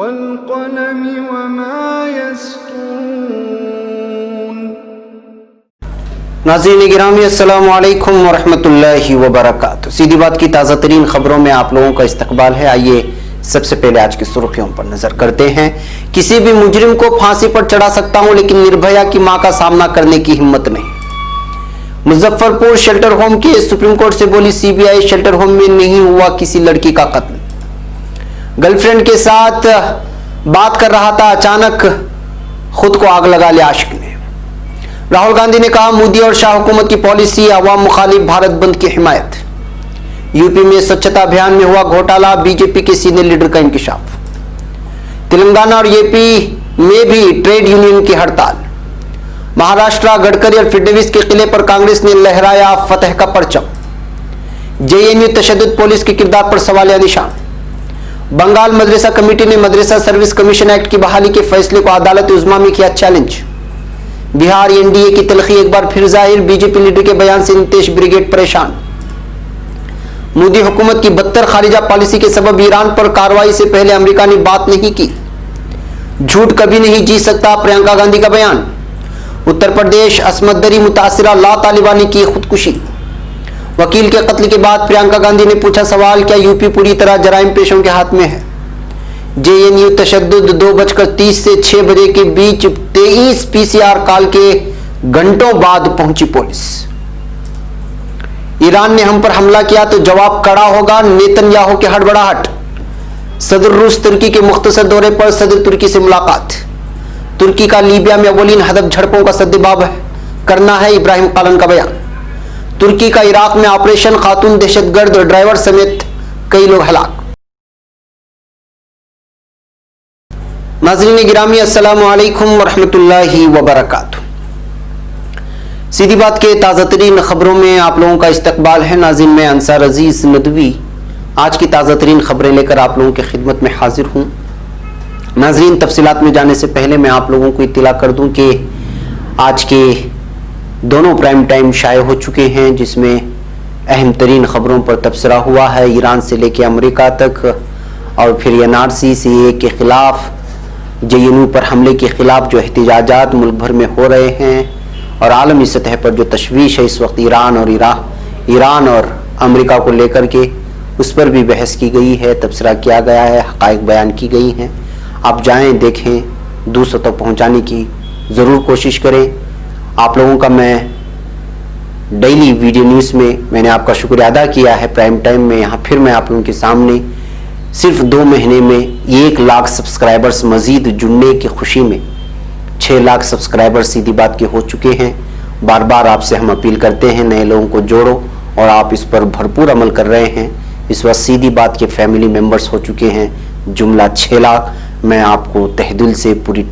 वल्क़लमि वमा यस्तुरून। नाज़रीन गिरामी अस्सलामु अलैकुम वरहमतुल्लाहि वबरकातुहू। सीधी बात की ताज़ा तरीन खबरों में आप लोगों का इस्तकबाल है। आइए सबसे पहले आज की सुर्खियों पर नजर करते हैं। किसी भी मुजरिम को फांसी पर चढ़ा सकता हूं, लेकिन निर्भया की मां का सामना करने की हिम्मत नहीं। मुजफ्फरपुर शेल्टर होम के सुप्रीम कोर्ट से बोली सीबीआई, शेल्टर होम में नहीं हुआ किसी लड़की का कत्ल। गर्लफ्रेंड के साथ बात कर रहा था, अचानक खुद को आग लगा लिया आशिक ने। राहुल गांधी ने कहा मोदी और शाह हुकूमत की पॉलिसी अवाम मुखालिफ भारत बंद की हिमायत। यूपी में स्वच्छता अभियान में हुआ घोटाला, बीजेपी के सीनियर लीडर का इंकिशाफ। तेलंगाना और यूपी में भी ट्रेड यूनियन की हड़ताल। महाराष्ट्र गडकरी और फडणवीस के किले पर कांग्रेस ने लहराया फतह का परचम। जेएनयू तशद्दुद पुलिस के किरदार पर सवालिया निशान। बंगाल मदरसा कमेटी ने मदरसा सर्विस कमीशन एक्ट की बहाली के फैसले को अदालत उज़्मा में किया चैलेंज। बिहार एनडीए की तलखी एक बार फिर जाहिर, बीजेपी लीडर के बयान से नीतीश ब्रिगेड परेशान। मोदी हुकूमत की बदतर खारिजा पॉलिसी के सबब ईरान पर कार्रवाई से पहले अमेरिका ने बात नहीं की। झूठ कभी नहीं जी सकता, प्रियंका गांधी का बयान। उत्तर प्रदेश असमत दरी मुतासिरा ला तालिबान ने की खुदकुशी। वकील के कत्ल के बाद प्रियंका गांधी ने पूछा सवाल, क्या यूपी पूरी तरह जराइम पेशों के हाथ में है? जेएनयू तशद्दुद 2:30 से 6 बजे के बीच 23 पीसीआर कॉल के घंटों बाद पहुंची पुलिस। ईरान ने हम पर हमला किया तो जवाब कड़ा होगा, नेतन्याहू की हड़बड़ाहट। सदर रूस तुर्की के मुख्तसर दौरे पर सदर तुर्की से मुलाकात। तुर्की का लीबिया में अव्वलीन हदफ झड़पों का सद्देबाब करना है, इब्राहिम कालन का बयान। तुर्की का इराक में ऑपरेशन, खातून दहशतगर्द और ड्राइवर समेत कई लोग हलाक। नाज़रीन गिरामी अस्सलामु अलैकुम वरहमतुल्लाहि वबरकातुहू। सीधी बात के ताज़ा तरीन खबरों में आप लोगों का इस्तकबाल है। नाज़रीन मैं अंसार अजीज नदवी आज की ताज़ा तरीन खबरें लेकर आप लोगों की खिदमत में हाजिर हूँ। नाज़रीन तफसीलात में जाने से पहले मैं आप लोगों को इत्तला कर दूं कि आज के दोनों प्राइम टाइम शाये हो चुके हैं, जिसमें अहम तरीन खबरों पर तबसरा हुआ है। ईरान से लेकर अमेरिका तक, और फिर एनआरसी सीए के खिलाफ, जेएनयू पर हमले के खिलाफ जो एहतजाजात मुल्क भर में हो रहे हैं, और आलमी सतह पर जो तशवीश है इस वक्त ईरान और अमेरिका को लेकर के, उस पर भी बहस की गई है, तबसरा किया गया है, हक़ाइक़ बयान की गई हैं। आप जाएं, देखें, दूसरों तक पहुंचाने की ज़रूर कोशिश करें। आप लोगों का मैं डेली वीडियो न्यूज़ में मैंने आपका शुक्रिया अदा किया है। प्राइम टाइम में यहाँ फिर मैं आप लोगों के सामने सिर्फ 2 महीने में 1 लाख सब्सक्राइबर्स मज़ीद जुड़ने की खुशी में 6 लाख सब्सक्राइबर सीधी बात के हो चुके हैं। बार बार आपसे हम अपील करते हैं नए लोगों को जोड़ो, और आप इस पर भरपूर अमल कर रहे हैं। इस वक्त सीधी बात के फैमिली मेंबर्स हो चुके हैं जुमला 6 लाख। मैं आपको तहदिल से पूरी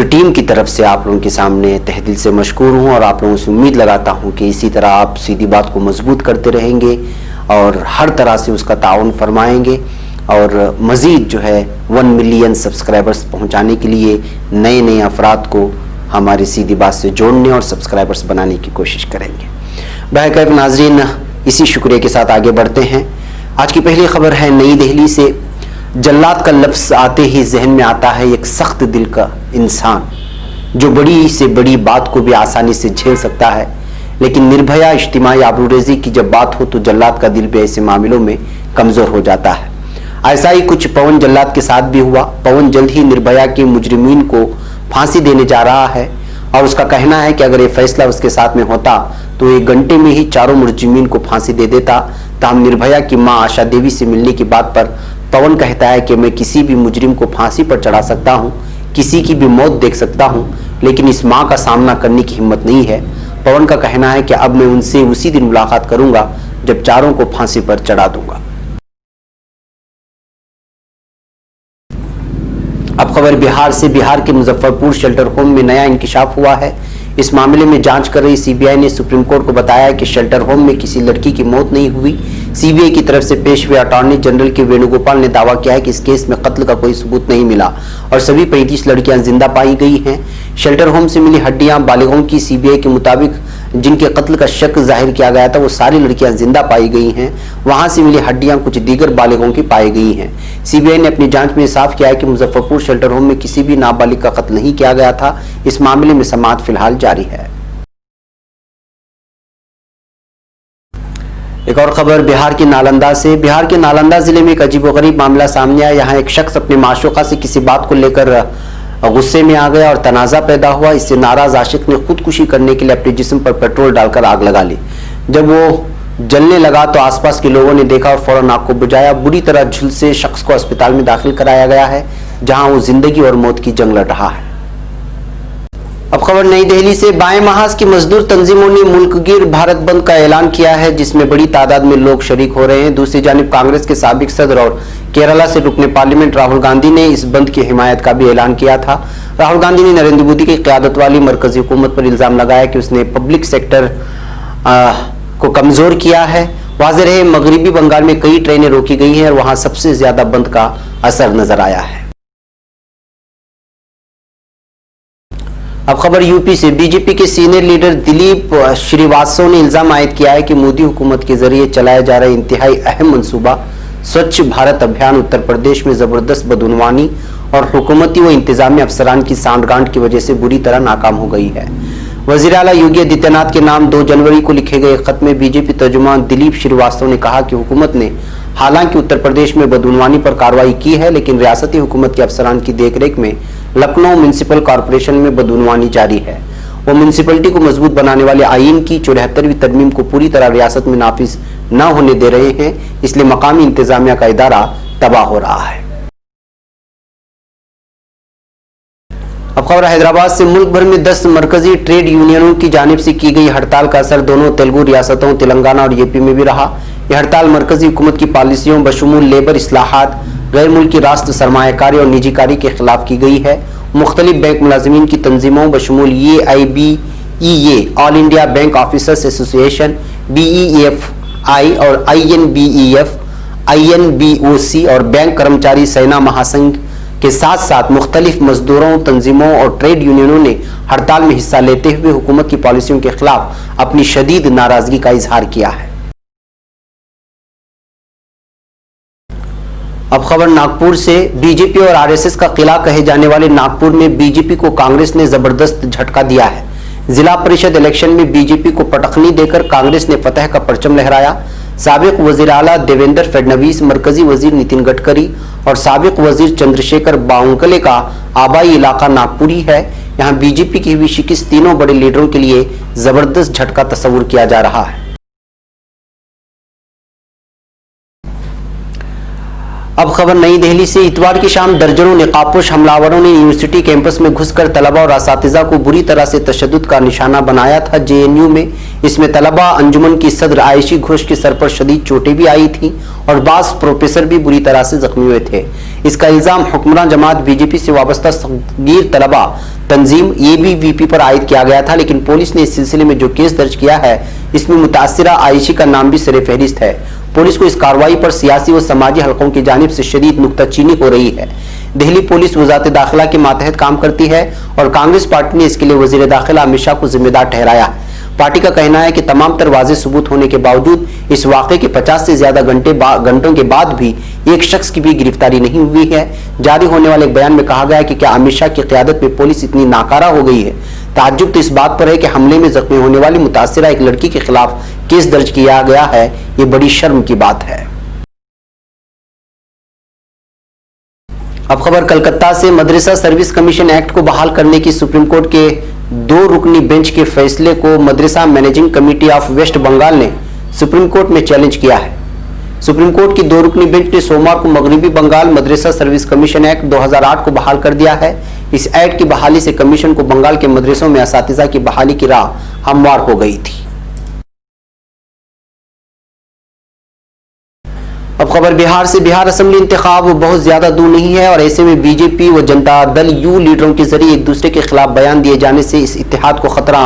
टीम की तरफ से आप लोगों के सामने तहदिल से मशकूर हूँ, और आप लोगों से उम्मीद लगाता हूँ कि इसी तरह आप सीधी बात को मजबूत करते रहेंगे और हर तरह से उसका ताउन फरमाएंगे, और मज़ीद जो है 1 मिलियन सब्सक्राइबर्स पहुँचाने के लिए नए अफराद को हमारी सीधी बात से जोड़ने और सब्सक्राइबर्स बनाने की कोशिश करेंगे। बहरकैफ नाज़रीन, इसी शुक्रिया के साथ आगे बढ़ते हैं। आज की पहली खबर है नई दिल्ली से। जल्लाद का लफ्ज़ आते ही जहन में आता है एक सख्त दिल का इंसान, जो बड़ी से बड़ी बात को भी आसानी से झेल सकता है, लेकिन निर्भया इज्तिमाई आबरूरेज़ी की जब बात हो तो जल्लाद का दिल भी ऐसे मामलों में कमज़ोर हो जाता है। ऐसा ही कुछ पवन जल्लाद के साथ भी हुआ। पवन जल्द ही निर्भया के मुजरिमीन को फांसी देने जा रहा है, और उसका कहना है कि अगर ये फैसला उसके साथ में होता तो 1 घंटे में ही चारों मुजरिमीन को फांसी दे देता। तमाम निर्भया की मां आशा देवी से मिलने की बात पर पवन कहता है कि मैं किसी भी मुजरिम को फांसी पर चढ़ा सकता हूं, किसी की भी मौत देख सकता हूं, लेकिन इस मां का सामना करने की हिम्मत नहीं है। पवन का कहना है कि अब मैं उनसे उसी दिन मुलाकात करूंगा जब चारों को फांसी पर चढ़ा दूंगा। अब खबर बिहार से। बिहार के मुजफ्फरपुर शेल्टर होम में नया इंकिशाफ हुआ है। इस मामले में जांच कर रही सीबीआई ने सुप्रीम कोर्ट को बताया कि शेल्टर होम में किसी लड़की की मौत नहीं हुई। सीबीआई की तरफ से पेश हुए अटॉर्नी जनरल के वेणुगोपाल ने दावा किया है कि इस केस में कत्ल का कोई सबूत नहीं मिला और सभी 35 लड़कियां जिंदा पाई गई हैं। शेल्टर होम से मिली हड्डियां बालिगों की सीबीआई के मुताबिक जिनके कत्ल का शक जाहिर किया गया था वो सारी लड़कियां जिंदा पाई गई हैं। वहां से मिली हड्डियां कुछ दीगर बालिगों की पाई गई हैं। सीबीआई ने अपनी जांच में साफ किया है कि मुजफ्फरपुर शेल्टर होम में किसी भी नाबालिग का कत्ल नहीं किया गया था। इस मामले में समाअत फिलहाल जारी है। एक और खबर बिहार के नालंदा से। बिहार के नालंदा जिले में एक अजीबोगरीब मामला सामने आया। यहाँ एक शख्स अपने माशूका से किसी बात को लेकर गुस्से में आ गया और तनाजा पैदा हुआ। इससे नाराज आशिक ने खुदकुशी करने के लिए अपने जिस्म पर पेट्रोल डालकर आग लगा ली। जब वो जलने लगा तो आसपास के लोगों ने देखा और फौरन आग को बुझाया। बुरी तरह झुलसे शख्स को अस्पताल में दाखिल कराया गया है, जहां वो जिंदगी और मौत की जंग लड़ रहा है। अब खबर नई दिल्ली से। बाएं महाज की मजदूर तंजीमों ने मुल्कगीर भारत बंद का ऐलान किया है, जिसमें बड़ी तादाद में लोग शरीक हो रहे हैं। दूसरी जानिब कांग्रेस के साबिक सदर और केरला से रुकने पार्लियामेंट राहुल गांधी ने इस बंद की हिमायत का भी ऐलान किया था। राहुल गांधी ने नरेंद्र मोदी की क़यादत वाली मरकजी हुकूमत पर इल्जाम लगाया कि उसने पब्लिक सेक्टर को कमजोर किया है। वाज़ेह है मगरिबी बंगाल में कई ट्रेनें रोकी गई हैं और वहां सबसे ज्यादा बंद का असर नजर आया है। अब खबर यूपी से। बीजेपी के सीनियर लीडर दिलीप श्रीवास्तव ने इल्जाम आयद किया है कि मोदी हुकूमत के जरिए चलाए जा रहे इंतहाई अहम मंसूबा स्वच्छ भारत अभियान उत्तर प्रदेश में जबरदस्त बदउनवानी और हुकूमती व इंतजामी अफसरान की सांठगांठ की वजह से बुरी तरह नाकाम हो गई है। वजीर आला योगी आदित्यनाथ के नाम 2 जनवरी को लिखे गए खत में बीजेपी तर्जुमान दिलीप श्रीवास्तव ने कहा कि हुकूमत ने हालांकि उत्तर प्रदेश में बदउनवानी पर कार्रवाई की है, लेकिन रियासती हुकूमत के अफसरान की देखरेख में लखनऊ म्युनिसिपल कॉरपोरेशन में बदउनवानी जारी है। वो म्युनिसिपलिटी को मजबूत बनाने वाले आईन की 74वीं तरमीम को पूरी तरह रियासत में नाफिज न होने दे रहे हैं, इसलिए मकामी इंतजामिया का इदारा तबाह हो रहा है। अब खबर हैदराबाद से। मुल्क भर में 10 मरकजी ट्रेड यूनियनों की जानिब से की गई हड़ताल का असर दोनों तेलुगु रियासतों तेलंगाना और यूपी में भी रहा। यह हड़ताल मरकजी हुकूमत की पॉलिसियों बशमूल लेबर इस्लाहात, गैर मुल्की राष्ट्र सरमायाकारी और निजीकारी के खिलाफ की गई है। मुख्तलिफ बैंक मुलाजिमीन की तंजीमों बशमूल AIBEA all India bank officers association, BEFI और INBEF, INBOC और बैंक कर्मचारी सेना महासंघ के साथ साथ मुख्तलिफ मजदूरों तंजीमों और ट्रेड यूनियनों ने हड़ताल में हिस्सा लेते हुए हुकूमत की पॉलिसियों के खिलाफ अपनी शदीद नाराजगी का इजहार किया है। अब खबर नागपुर से। बीजेपी और आरएसएस का किला कहे जाने वाले नागपुर में बीजेपी को कांग्रेस ने जबरदस्त झटका दिया है। जिला परिषद इलेक्शन में बीजेपी को पटखनी देकर कांग्रेस ने फतह का परचम लहराया। साबिक वजीर आला देवेंद्र फडणवीस, मरकजी वजीर नितिन गडकरी और साबिक वजीर चंद्रशेखर बावनकुले का आबाई इलाका नागपुरी है। यहाँ बीजेपी की हुई शिकस्त तीनों बड़े लीडरों के लिए जबरदस्त झटका तस्वुर किया जा रहा है। अब खबर नई दिल्ली से। इतवार की शाम दर्जनों निकाबपोश हमलावरों ने यूनिवर्सिटी कैंपस में घुसकर तलबा और असातिज़ा को बुरी तरह से तशद्दुद का निशाना बनाया था। JNU में इसमें तलबा अंजुमन की सदर आयशी घोष के सर पर शदीद चोटें भी आई थी और बास प्रोफेसर भी बुरी तरह से जख्मी हुए थे। इसका इल्जाम हुक्मरान जमात बीजेपी से वाबस्ता सगीर तलबा तंजीम ABVP पर आयद किया गया था, लेकिन पुलिस ने इस सिलसिले में जो केस दर्ज किया है इसमें मुतासिरा आयशी का नाम भी सरे फहरिस्त है। पुलिस को इस कार्रवाई पर सियासी व समाजी हलकों की जानिब से शदीद नुक्ताचीनी हो रही है। दिल्ली पुलिस वजारत दाखिला के मातहत काम करती है और कांग्रेस पार्टी ने इसके लिए वजीर दाखिला अमित शाह को जिम्मेदार ठहराया है। पार्टी का कहना है कि तमाम तर वाज़ेह सबूत होने के बावजूद इस वाक़े के 50 से ज्यादा घंटों के बाद भी एक शख्स की भी गिरफ्तारी नहीं हुई है। जारी होने वाले एक बयान में कहा गया है कि क्या अमित शाह की क़यादत में पुलिस इतनी नाकारा हो गई है। ताज्जुब तो इस बात पर है कि हमले में जख्मी होने वाली मुतासिरा एक लड़की के खिलाफ केस दर्ज किया गया है। ये बड़ी शर्म की बात है। अब खबर कलकत्ता से। मदरसा सर्विस कमीशन एक्ट को बहाल करने की सुप्रीम कोर्ट के 2 रुकनी बेंच के फैसले को मदरसा managing committee of West Bengal ने सुप्रीम कोर्ट में चैलेंज किया है। सुप्रीम कोर्ट की 2 रुकनी बेंच ने सोमवार को मगरिबी बंगाल मदरसा सर्विस कमीशन एक्ट 2008 को बहाल कर दिया है। इस एक्ट की बहाली से कमीशन को बंगाल के मदरसों में असातिज़ा की बहाली की राह हमवार हो गई थी। अब खबर बिहार से। बिहार असेंबली इंतखाब बहुत ज्यादा दूर नहीं है और ऐसे में बीजेपी व जनता दल यू लीडरों के जरिए एक दूसरे के खिलाफ बयान दिए जाने से इस इत्तेहाद को खतरा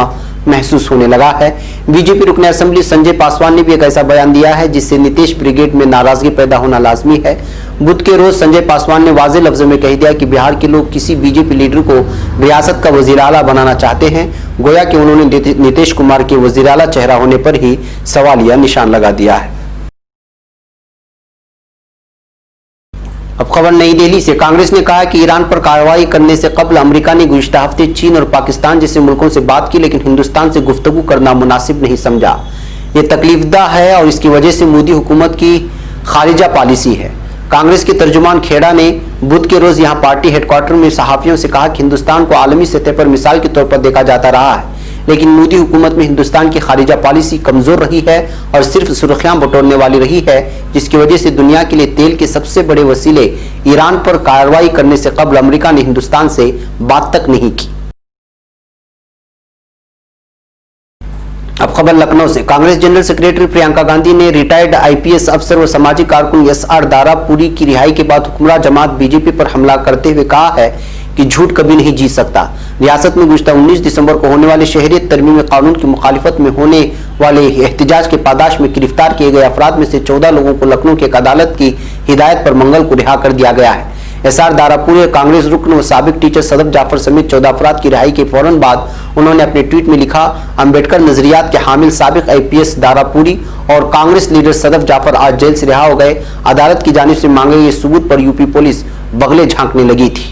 महसूस होने लगा है। बीजेपी रुकन असेंबली संजय पासवान ने भी एक ऐसा बयान दिया है जिससे नीतीश ब्रिगेड में नाराजगी पैदा होना लाजमी है। बुध के रोज संजय पासवान ने वाज़ेह लफ्जों में कह दिया कि बिहार के लोग किसी बीजेपी लीडर को रियासत का वजीर आला बनाना चाहते हैं। गोया कि उन्होंने नीतीश कुमार के वजीराला चेहरा होने पर ही सवालिया निशान लगा दिया है। अब खबर नई दिल्ली से। कांग्रेस ने कहा कि ईरान पर कार्रवाई करने से कबल अमेरिका ने गुज़िश्ता हफ्ते चीन और पाकिस्तान जैसे मुल्कों से बात की, लेकिन हिंदुस्तान से गुफ्तगू करना मुनासिब नहीं समझा। ये तकलीफदा है और इसकी वजह से मोदी हुकूमत की खारिजा पॉलिसी है। कांग्रेस के तर्जुमान खेड़ा ने बुध के रोज यहां पार्टी हेडक्वार्टर में सहाफियों से कहा कि हिंदुस्तान को आलमी सतह पर मिसाल के तौर पर देखा जाता रहा है, लेकिन मोदी हुकूमत में हिंदुस्तान की खारिजा पॉलिसी कमजोर रही है और सिर्फ सुर्खियां बटोरने वाली रही है, जिसकी वजह से दुनिया के लिए तेल के सबसे बड़े वसीले ईरान पर कार्रवाई करने से कबल अमेरिका ने हिंदुस्तान से बात तक नहीं की। अब खबर लखनऊ से। कांग्रेस जनरल सेक्रेटरी प्रियंका गांधी ने रिटायर्ड आईपीएस अफसर व सामाजिक कारकुन एसआर दारापुरी की रिहाई के बाद हुक्मरान जमात बीजेपी पर हमला करते हुए कहा है कि झूठ कभी नहीं जीत सकता। रियासत में गुज़िश्ता 19 दिसंबर को होने वाले शहरियत तरमीमी कानून की मुखालिफत में होने वाले एहतजाज के पादाश में गिरफ्तार किए गए अफराद में से 14 लोगों को लखनऊ की एक अदालत की हिदायत पर मंगल को रिहा कर दिया गया है। एसआर दारापुरी कांग्रेस रुकन व साबिक टीचर सदफ जाफर समेत 14 अफराद की रिहाई के फौरन बाद उन्होंने अपने ट्वीट में लिखा, अम्बेडकर नजरियात के हामिल साबिक आईपीएस दारापुरी और कांग्रेस लीडर सदफ जाफर आज जेल से रिहा हो गए। अदालत की जानिब से मांगे गए सबूत पर यूपी पुलिस बगले झांकने लगी थी।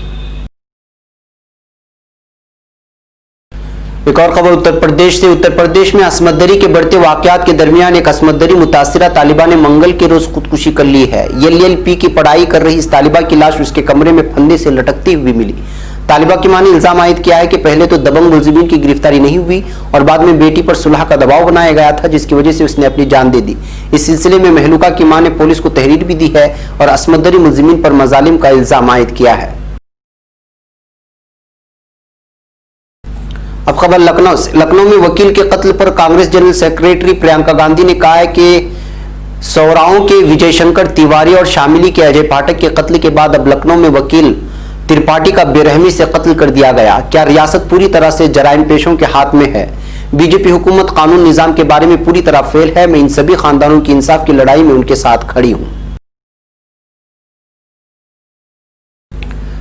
एक और खबर उत्तर प्रदेश से। उत्तर प्रदेश में असमत दरी के बढ़ते वाकयात के दरमियान एक असमत दरी मुतासिरा तालिबा ने मंगल के रोज खुदकुशी कर ली है। एलएलबी की पढ़ाई कर रही इस तालिबा की लाश उसके कमरे में फंदे से लटकती हुई मिली। तालिबा की मां ने इल्जाम आयद किया है कि पहले तो दबंग मुलजिमीन की गिरफ्तारी नहीं हुई और बाद में बेटी पर सुलह का दबाव बनाया गया था, जिसकी वजह से उसने अपनी जान दे दी। इस सिलसिले में महलूका की मां ने पुलिस को तहरीर भी दी है और असमत दरी मुलजिमीन पर मजालिम का इल्जाम आयद किया है। अब खबर लखनऊ से। लखनऊ में वकील के कत्ल पर कांग्रेस जनरल सेक्रेटरी प्रियंका गांधी ने कहा है कि सौराओं के विजय शंकर तिवारी और शामिली के अजय पाठक के कत्ल के बाद अब लखनऊ में वकील त्रिपाठी का बेरहमी से कत्ल कर दिया गया। क्या रियासत पूरी तरह से जराइम पेशों के हाथ में है? बीजेपी हुकूमत कानून निजाम के बारे में पूरी तरह फेल है। मैं इन सभी खानदानों की इंसाफ की लड़ाई में उनके साथ खड़ी हूं।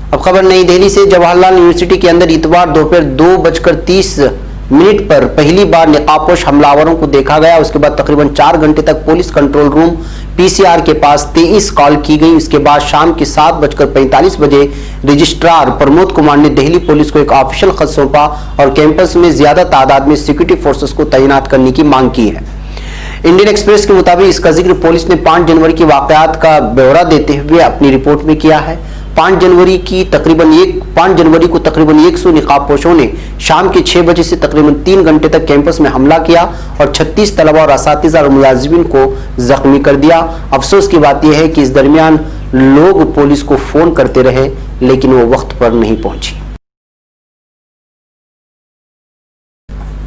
अब खबर नई दिल्ली से। जवाहरलाल यूनिवर्सिटी के अंदर इतवार दोपहर 2:30 पर पहली बार निकाबपोश हमलावरों को देखा गया। उसके बाद तकरीबन 4 घंटे तक पुलिस कंट्रोल रूम पीसीआर के पास 23 कॉल की गई। उसके बाद शाम के 7:45 बजे रजिस्ट्रार प्रमोद कुमार ने दिल्ली पुलिस को एक ऑफिशियल खत सौंपा और कैंपस में ज्यादा तादाद में सिक्योरिटी फोर्सेस को तैनात करने की मांग की है। इंडियन एक्सप्रेस के मुताबिक इसका जिक्र पुलिस ने 5 जनवरी की वाकयात का ब्यौरा देते हुए अपनी रिपोर्ट में किया है। 5 जनवरी को तकरीबन 100 निकाबपोशों ने शाम के 6 बजे से तकरीबन 3 घंटे तक कैंपस में हमला किया और 36 तलबा और असातिज़ा और मुलाजिमीन को जख्मी कर दिया। अफसोस की बात यह है कि इस दरमियान लोग पुलिस को फोन करते रहे, लेकिन वो वक्त पर नहीं पहुंची।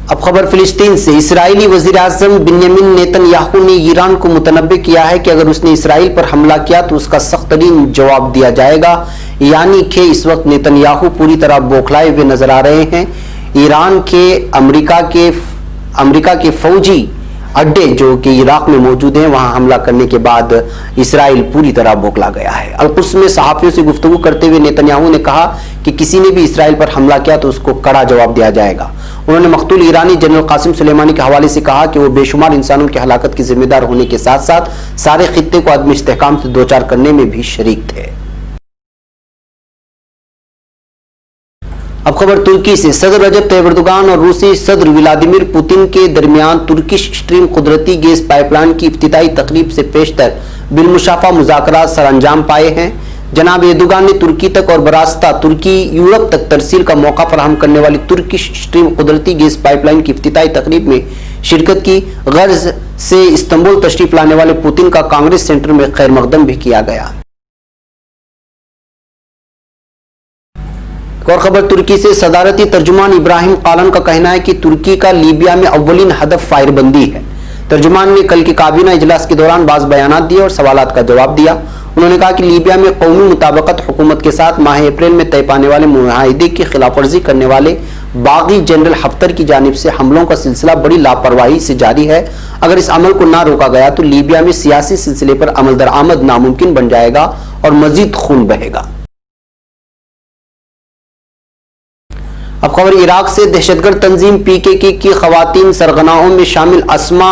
अब खबर फिलिस्तीन से। इस्राएली वजीर आज़म बिन्यामिन नेतन्याहू ने ईरान को मुतनब्बे किया है कि अगर उसने इसराइल पर हमला किया तो उसका सख्त तरीन जवाब दिया जाएगा। यानी कि इस वक्त नेतन्याहू पूरी तरह बौखलाए हुए नजर आ रहे हैं। ईरान के अमेरिका के फौजी अड्डे जो कि इराक में मौजूद हैं, वहां हमला करने के बाद इसराइल पूरी तरह बौखला गया है। अल-कुद्स में सहाफियों से गुफ्तगू करते हुए नेतन्याहू ने कहा कि किसी ने भी इसराइल पर हमला किया तो उसको कड़ा जवाब दिया जाएगा। उन्होंने मकतूल ईरानी जनरल कासिम सुलेमानी के हवाले से कहा कि वो बेशुमार इंसानों की हलाकत के जिम्मेदार होने के साथ साथ सारे खित्ते को आदमी इस्तेहकाम से दो चार करने में भी शरीक थे। अब खबर तुर्की से। सदर रजब तैयब एर्दोगान और रूसी सदर व्लादिमीर पुतिन के दरमियान तुर्किश स्ट्रीम कुदरती गैस पाइपलाइन की इफ्तिताई तकरीब से पेशतर बिलमुशाफा मुज़ाकरात सरअंजाम पाए हैं। जनाब एर्दोगान ने तुर्की तक और बरास्ता तुर्की यूरोप तक तरसील का मौका फराहम करने वाली तुर्किश स्ट्रीम कुदरती गैस पाइपलाइन की इफ्तिताई तकरीब में शिरकत की। गर्ज से इस्तांबुल तशरीफ लाने वाले पुतिन का कांग्रेस सेंटर में खैर मकदम भी किया गया। और खबर तुर्की से। सदारती तर्जुमान इब्राहिम कालन का कहना है कि तुर्की का लीबिया में अव्वलीन हदफ फायरबंदी है। तर्जुमान ने कल के काबीना इजलास के दौरान बाज़ बयानात दिए और सवालात का जवाब दिया। उन्होंने कहा कि लीबिया में कौमी मुताबकत हुकूमत के साथ माह अप्रैल में तय पाने वाले मुआहदे की खिलाफवर्जी करने वाले बागी जनरल हफ्तर की जानिब से हमलों का सिलसिला बड़ी लापरवाही से जारी है। अगर इस अमल को ना रोका गया तो लीबिया में सियासी सिलसिले पर अमल दरामद नामुमकिन बन जाएगा और मजीद खून बहेगा। अब खबर इराक से। दहशतगर्द तंजीम पीकेके की खवातीन सरगनाओं में शामिल अस्मा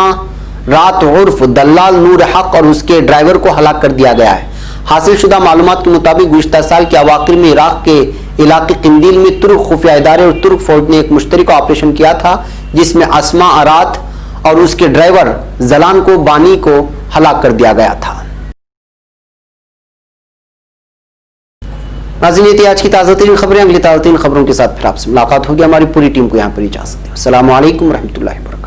रात उर्फ दल्लाल नूर हक और उसके ड्राइवर को हलाक कर दिया गया है। हासिल शुदा मालूमात के मुताबिक गुज़िश्ता साल के अवाखिर में इराक के इलाके किंदील में तुर्क खुफिया इदारे और तुर्क फौज ने एक मुश्तरका ऑपरेशन किया था, जिसमें अस्मा अरात और उसके ड्राइवर जलान को बानी को हलाक कर दिया गया था। नाज़रीन, ये थी आज की ताज़ा तरीन खबरें। अगली ताज़ा तरीन खबरों के साथ फिर आपसे मुलाकात होगी। हमारी पूरी टीम को यहाँ पर इजाज़त दें। अस्सलामु अलैकुम रहमतुल्लाहि व बरकातहू।